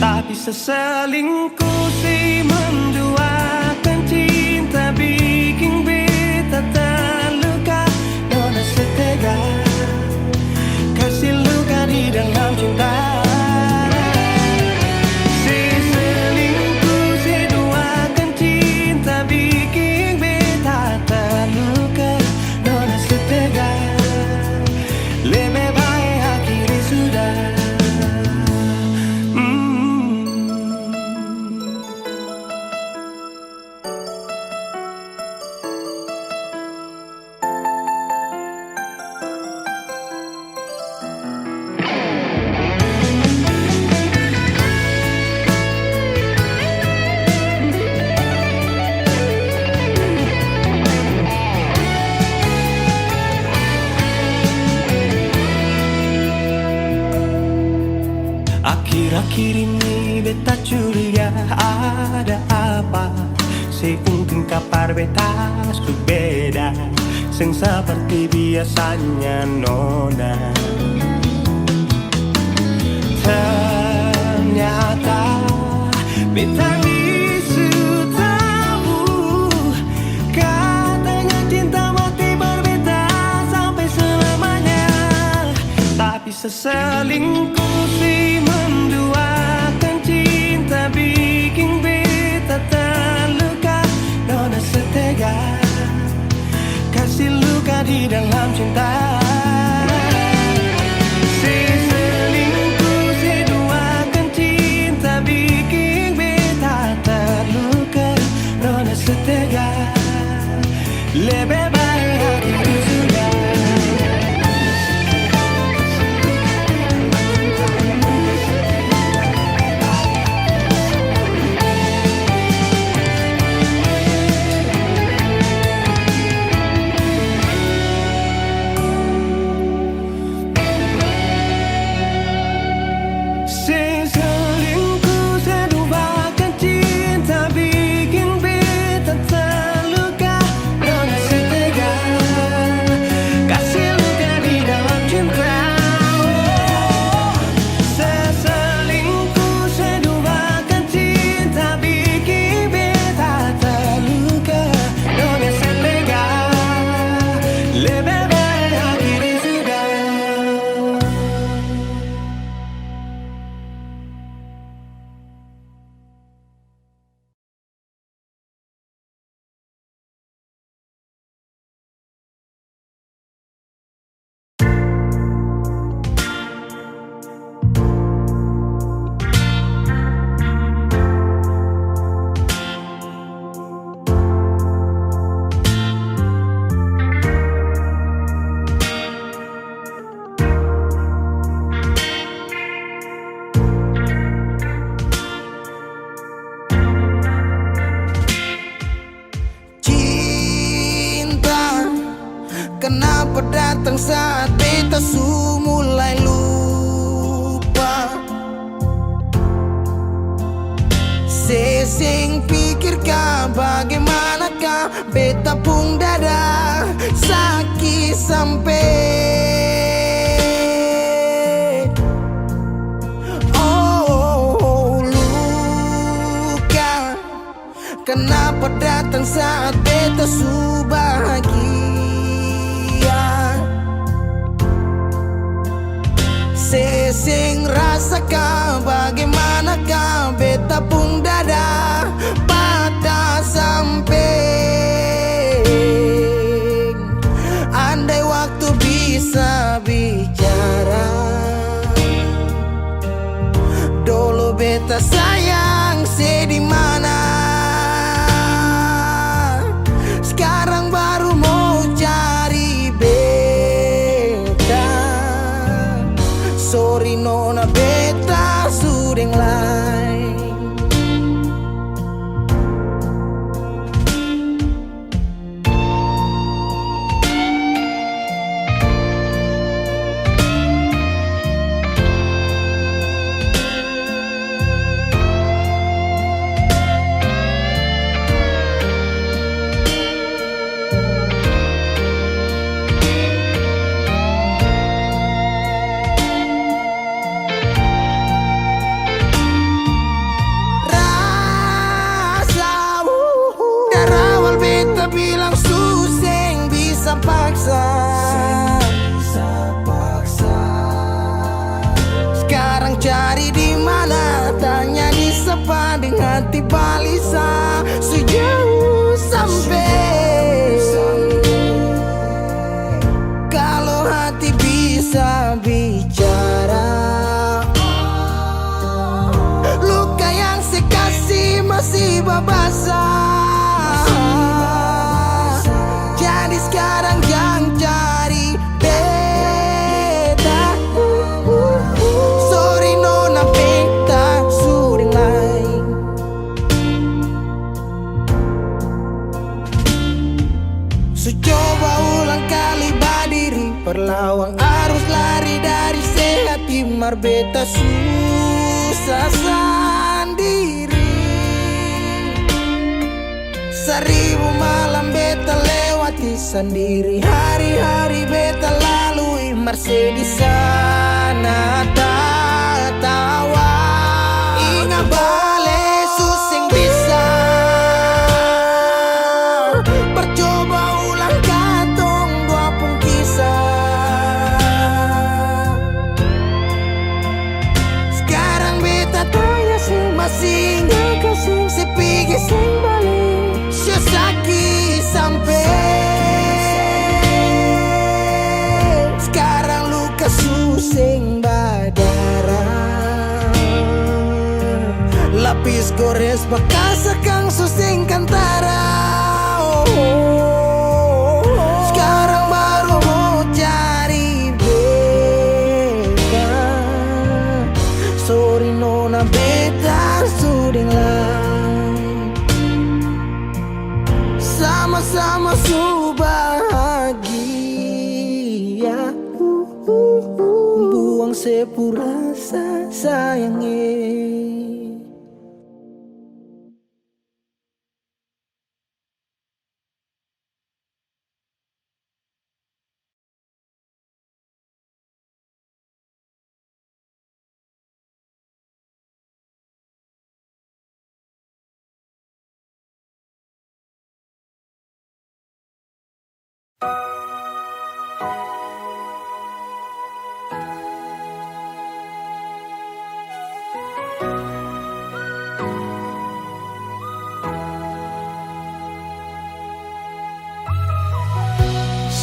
Tapi seselingkuh si menduakan cinta bikin beta terluka. Nona setega kasih luka di dalam cinta. Akhir-akhir ini beta curiga ada apa, saya pun kapar beta su beda, sing seperti biasanya nona. Ternyata beta bisu tahu, katanya cinta mati berbeda sampai selamanya. Tapi seselingkuh si menduakan cinta bikin beta terluka. Nona setega kasih luka di dalam cinta. Seselingkuh si duakan cinta bikin beta terluka. Nona setega lebih baik hati sudah. Kenapa datang saat beta su mulai lupa? Sesing pikirkan bagaimanakah beta pun dada sakit sampai luka. Kenapa datang saat beta su bahagia? Sesing rasakan bagaimanakah beta pun dada patah sampai. Andai waktu bisa bicara, dulu beta sayang sedih mana. nona beta sudeng lain. Bilang suseng bisa paksa. Sekarang cari di mana, tanya di sepading hati balisa. Sejauh sampai kalau hati bisa bicara, luka yang sekasih masih babasa. Sekarang yang cari beta. Sorry nona beta sudeng lain. So coba ulang kali berdiri, perlawan arus lari dari sehat. Timar beta susah sendiri. Seribu malam beta lewati sendiri, hari-hari beta lalui Mercedes sana tawa. Ingat bale suseng bisa, percoba ulang katong dua pun kisah. Sekarang beta tanya sih masih nggak kasih sepigi sing balik. Sesaki sampai sekarang luka suseng badara. Lapis gores bekas kang suseng kantara. Sekarang baru mau cari beta. Sorry nona beta sudeng lain. Sama-sama su bahagia, buang sepurasa sayangnya.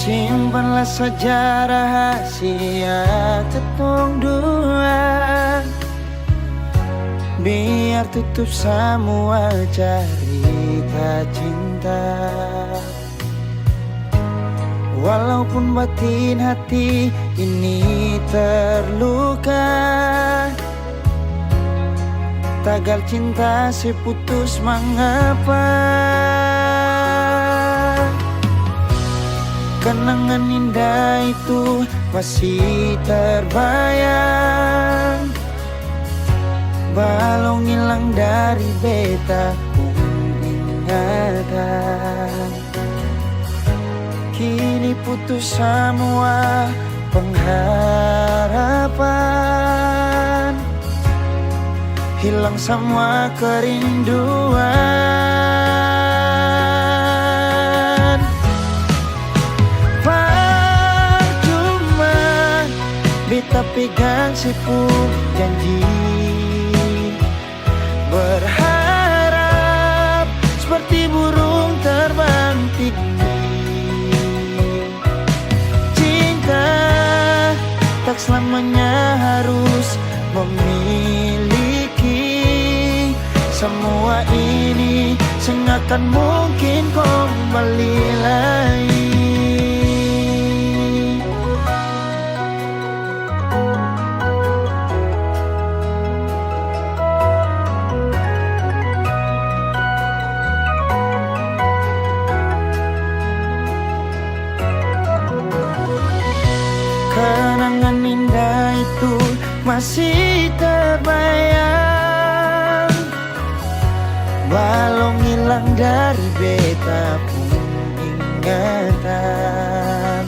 Simpanlah saja rahasia ketong dua, biar tutup semua cerita cinta. Walaupun batin hati ini terluka, tagal cinta seputus mengapa. Kenangan indah itu masih terbayang, balong hilang dari beta ingatan. Kini putus semua pengharapan, hilang semua kerinduan. Beta pegang sepuh janji, berharap seperti burung terbang tinggi. Cinta tak selamanya harus memiliki. Semua ini sengakan mungkin kembali lagi. terbayang, walau ngilang dari beta pun ingatan.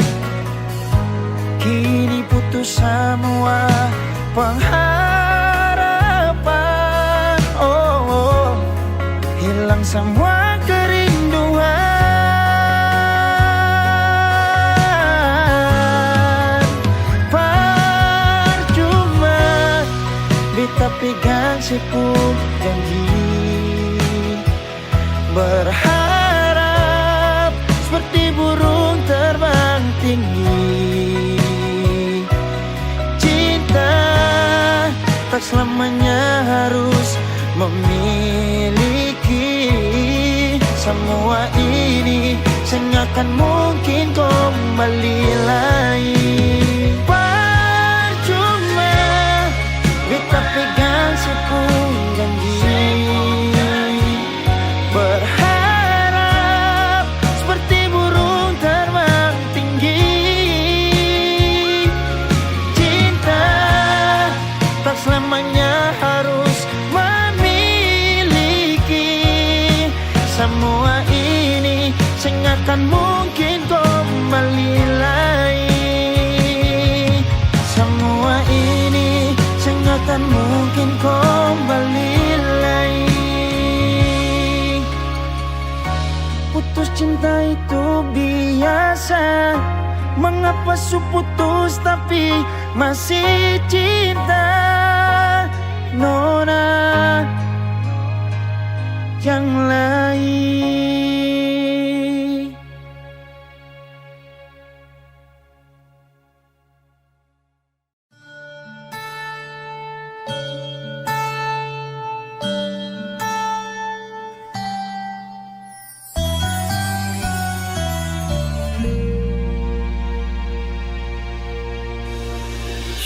Kini putus semua pengharapan, oh, hilang semua kerinduan. Percuma beta pegang sepuh janji, berharap seperti burung terbang tinggi. Tak selamanya harus memiliki semua ini, sengakan mungkin kembali lagi. Percuma kita pegang sepuh janji, berharap seperti burung terbang tinggi. Tak selamanya harus memiliki semua ini, sengakan mungkin kembali lagi. Semua ini sengakan mungkin kembali lagi. Putus cinta itu biasa, mengapa su putus tapi masih cinta? Nona yang lain.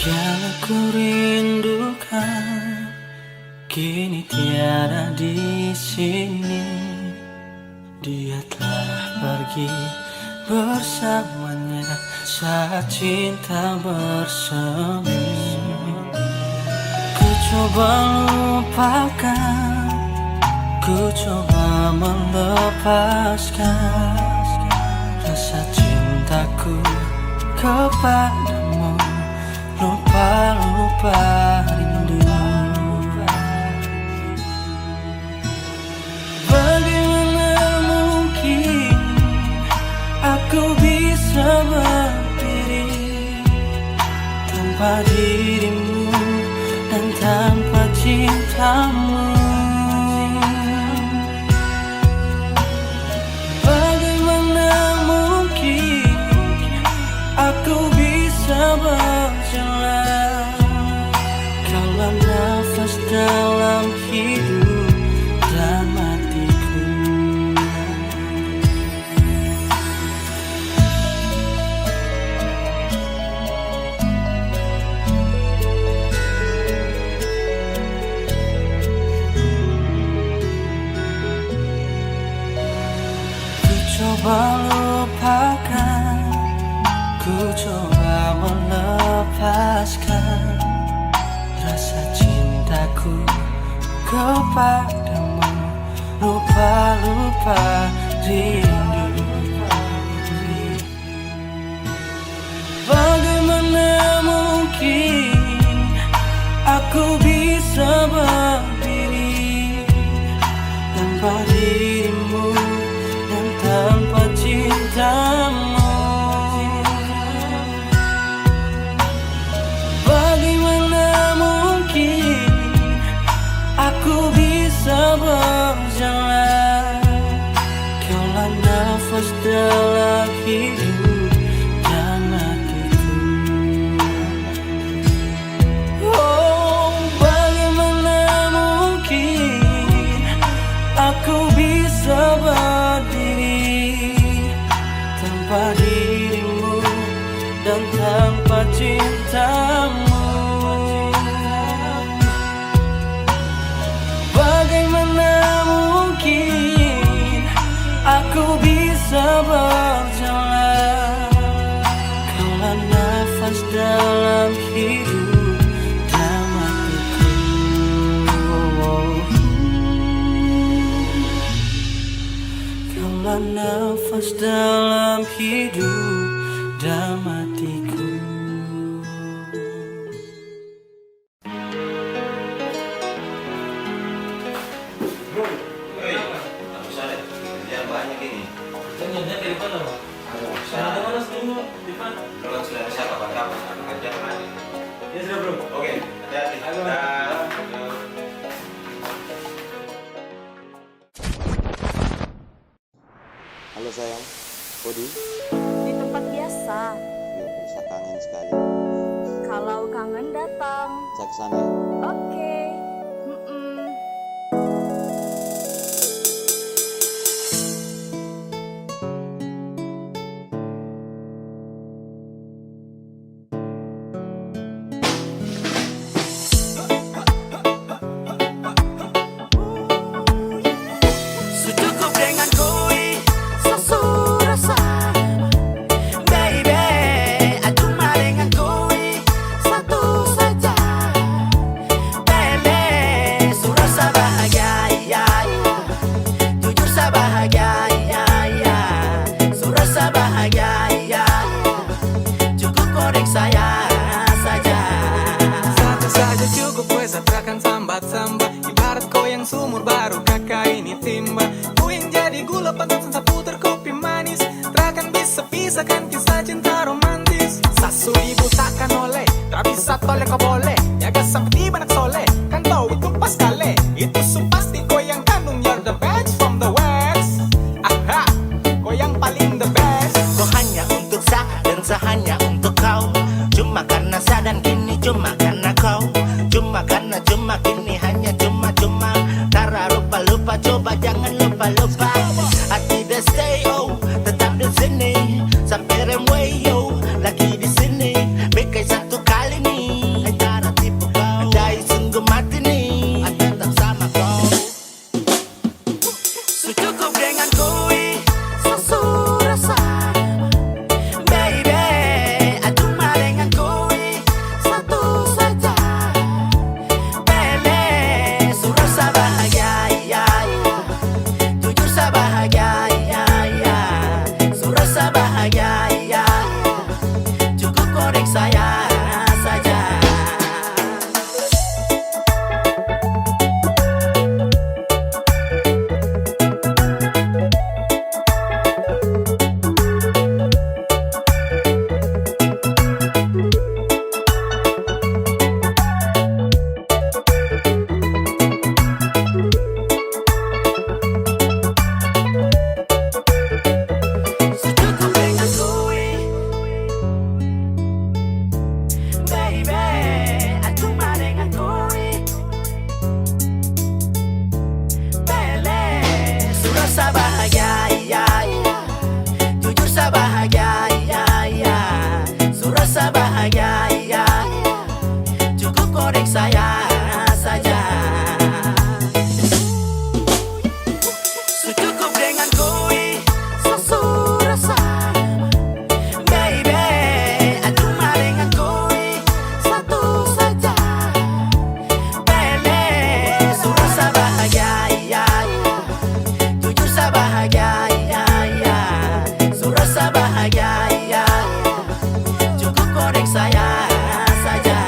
Yang aku rindukan kini tiada di sini. Dia telah pergi bersamanya saat cinta bersemi. Ku coba lupakan, ku coba melepaskan rasa cintaku kepadamu. Lupa rindu. Bagaimana mungkin aku bisa berdiri tanpa dirimu dan tanpa cintamu? Bagaimana mungkin aku bisa berjalan kalau nafas dalam hidup dan matiku? Ku coba lupakan, ku coba melepaskan rasa cintaku kepadamu. Lupa rindu. Bagaimana mungkin aku bisa berdiri tanpa dirimu dan tanpa cintamu? Bagaimana mungkin aku bisa berjalan kaulah nafas dalam hidup dan matiku? Oh, bagaimana mungkin aku bisa berdiri tanpa dirimu dan tanpa cintamu? Aku bisa berjalan kaulah nafas dalam hidup dan matiku. nafas dalam hidup dan matiku. Halo sayang, Kodi? Di tempat biasa. Ya, bisa kangen sekali. Kalau kangen datang. Saya kesana ya. Oke. Secukup dengan koi sesurasa, baby. Cuma dengan koi satu saja, Bele. Surasa bahagia, ya, ya. Jujur sa bahagia, ya, ya. Surasa bahagia, ya, ya. Cukup korek saya saja. Satu saja cukup, wes akan sambat-sambat. Ibarat kau yang sumur baru kakak ini timba. Ku yang jadi gula panas seputar kopi manis. Takkan bisa pisahkan kisah cinta romantis. Sasu ibu takkan oleh, tak bisa toleh kau boleh. Jaga sampai tiba nak soleh, kan tahu itu pas kali. Itu pasti kau yang kandung, you're the best from the west. Aha, kau yang paling the best. Kau hanya untuk sa dan sa hanya untuk kau. Cuma karena sa dan kini cuma karena kau. Cuma karena cuma kini hanya cuma-cuma. Tara lupa-lupa, coba jangan lupa-lupa. Hati dah stay, oh, tetap di sini. Sampai remway, yo, lagi di sini. Bekai satu kali nih, cara tipu kau. Dai sungguh mati nih, tetap sama kau. Secukup dengan koi sesurasa, baby. Cuma dengan koi satu saja, Bele. Surasa bahagia, ya, ya. Jujur sa bahagia, ya, ya. Surasa bahagia, ya, ya. Cukup korek saya saja. Secukup dengan koi, baby. Cuma dengan koi, Bele. Surasa bahagia, ya, ya. Jujur sa bahagia, ya, ya. Surasa bahagia, ya, ya. Cukup korek saya saja. Secukup dengan koi sesurasa, baby. Cuma dengan koi satu saja, Bele. Surasa bahagia, ya, ya. Jujur sa bahagia, ya, ya. Surasa bahagia, ya, ya. Cukup korek saya saja.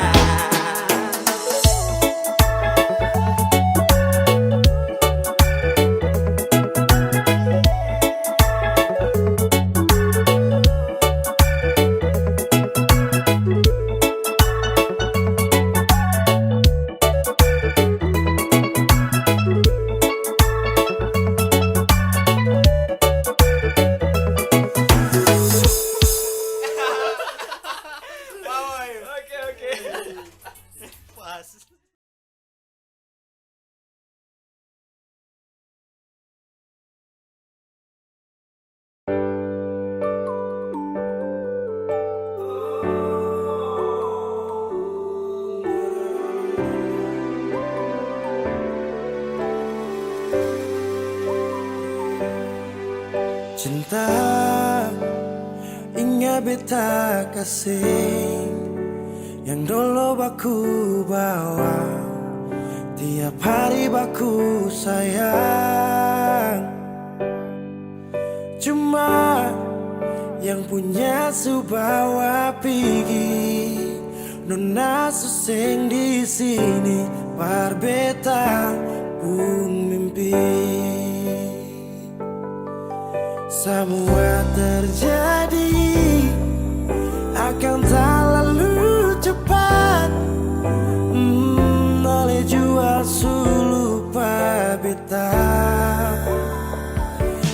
Cinta ingat beta kasih yang dulu baku bawa, tiap hari baku sayang. Cuma yang punya subawa pigi nona suseng di sini barbeta pun mimpi semua terjadi akan tak lalu cepat oleh jua lupa beta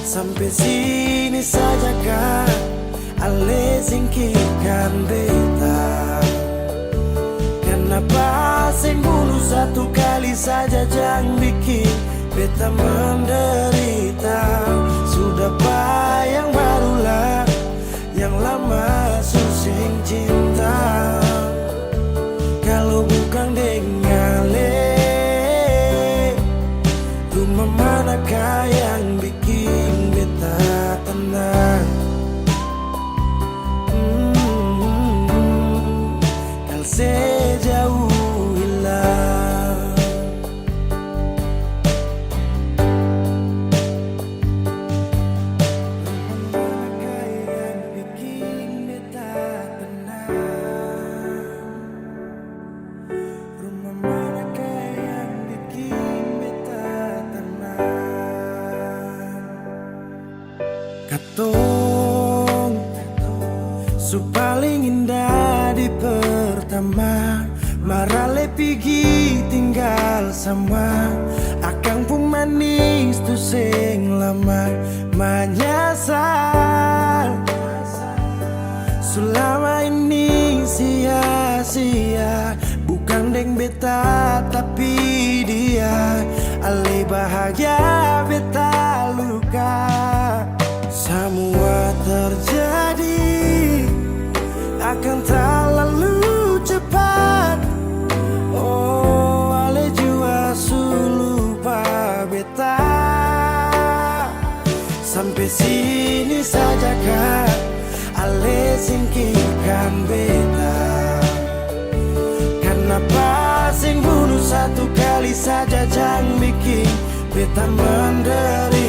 sampai sini saja kan ale singkirkan beta kenapa sing bunuh satu kali saja jangan bikin beta menderita sudah bayang barulah yang lama susing cinta kalau bukan dengan rumah manakah yang bikin beta tenang kalau sejauh hilang rumah manakah yang bikin beta tenang rumah manakah yang bikin beta tenang katong su paling indah di pertama marale pigi tinggal sama akang pun manis tu sing lama menyasar selama ini sia-sia bukan deng beta tapi dia ale bahagia beta luka semua terjadi akan tak lalu cepat oh ale jua lupa beta sampai sini saja kan ale singkirkan beta kenapa sing bunuh satu kali saja jangan bikin beta menderita